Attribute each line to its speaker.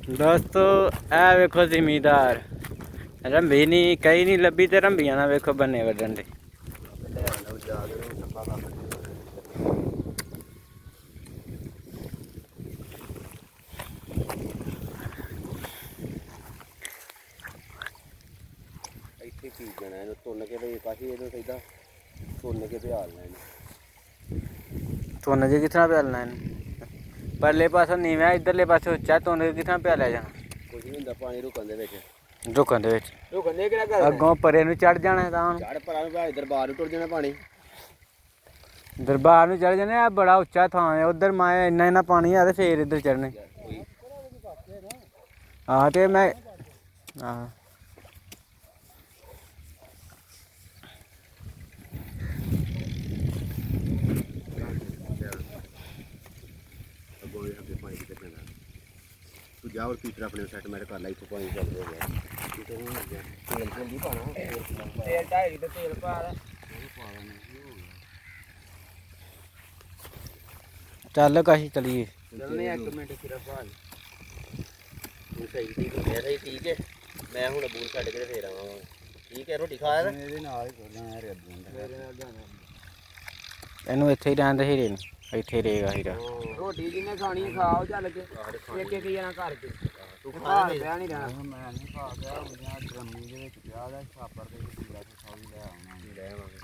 Speaker 1: दोस्तों ए वेखो जिमीदार रंभी नहीं कई नहीं लभी तो रंभिया ना वेखो बन्ने वड्डन दे।
Speaker 2: ਇੱਥੇ ਪੀ ਜਾਣਾ ਇਹਨੂੰ ਤੁੰਨ ਕੇ ਤੇ ਕਾਫੀ ਇਹਨੂੰ ਚਾਹੀਦਾ ਤੁੰਨ ਕੇ ਪਿਆਲ ਲੈਣਾ
Speaker 1: तुन जी कितना प्यालना है परले पासों नीवा इधरले पासे उच्चा तुन कितना प्यालिया जाना
Speaker 2: ਕੁਝ ਨਹੀਂ ਹੁੰਦਾ ਪਾਣੀ ਰੁਕਣ ਦੇ ਵਿੱਚ
Speaker 1: रुकन दे विच
Speaker 2: ਰੁਕਣ ਦੇ ਕਿਹੜਾ ਕਰ
Speaker 1: अगों परे नु चढ़ जाना है तां
Speaker 2: ਚੜ ਪਰਾਂ ਨੂੰ ਭਾਈ ਦਰਬਾਰ ਨੂੰ ਟੁਰ ਜਾਣਾ ਪਾਣੀ
Speaker 1: दरबार नु चढ़ जाने आ बड़ा उच्चा थां है उधर माए इन्ना इन्ना पानी है ते फिर इधर चढ़ने हां ते मैं हां
Speaker 2: ਤੂੰ ਜਾ ਔਰ ਪੀਟਰ ਆਪਣੇ ਸੈਟ ਮੇਰੇ ਕਰ ਲੈ ਇੱਥੋਂ ਪਾਣੀ ਚੱਲ ਰਿਹਾ ਕਿਤੇ ਨਹੀਂ ਲੱਗਿਆ ਤੇਲ ਜਲਦੀ ਪਾਣਾ ਤੇਲ 2.5 ਲੀਟਰ ਤੇਲ ਪਾ ਲੈ
Speaker 1: चल काशी चलिए
Speaker 2: ਚੱਲਨੇ 1 ਮਿੰਟ ਸਿਰਫ ਭਾਲ ਤੂੰ ਸਹੀ ਠੀਕ ਹੈ ਸਹੀ ਠੀਕ ਹੈ ਮੈਂ ਹੁਣ ਬੂਲ ਛੱਡ ਕੇ ਫੇਰ ਆਵਾਂਗਾ ਠੀਕ ਹੈ ਰੋਟੀ ਖਾਇਆ ਇਹਦੇ ਨਾਲ ਹੀ ਕਰਨਾ ਯਾਰ ਮੇਰੇ ਨਾਲ ਜਾਣਾ
Speaker 1: ਇਹਨੂੰ ਇੱਥੇ ਹੀ ਰਹਿਣ ਦੇ ਹੀਰੇ ਨੂੰ ਇੱਥੇ ਰਹੇਗਾ ਹੀਰਾ
Speaker 2: ਰੋਟੀ ਜਿਹਨੇ ਖਾਣੀ ਖਾਓ ਚੱਲ ਕੇ ਇੱਕ ਇੱਕ ਜਣਾ ਘਰ ਕੇ ਤੂੰ ਖਾ ਪਿਆ ਨਹੀਂ ਰਹਿਣਾ ਮੈਂ ਨਹੀਂ ਖਾ ਗਿਆ ਉਹਨਾਂ ਡਰਮੀ ਦੇ ਵਿੱਚ ਪਿਆ ਦਾ ਛਾਪਰ ਦੇ ਵਿੱਚ ਪੂਰਾ ਸੌ ਵੀ ਲੈ ਆਉਣਾ ਲੈ ਆਵਾਂਗੇ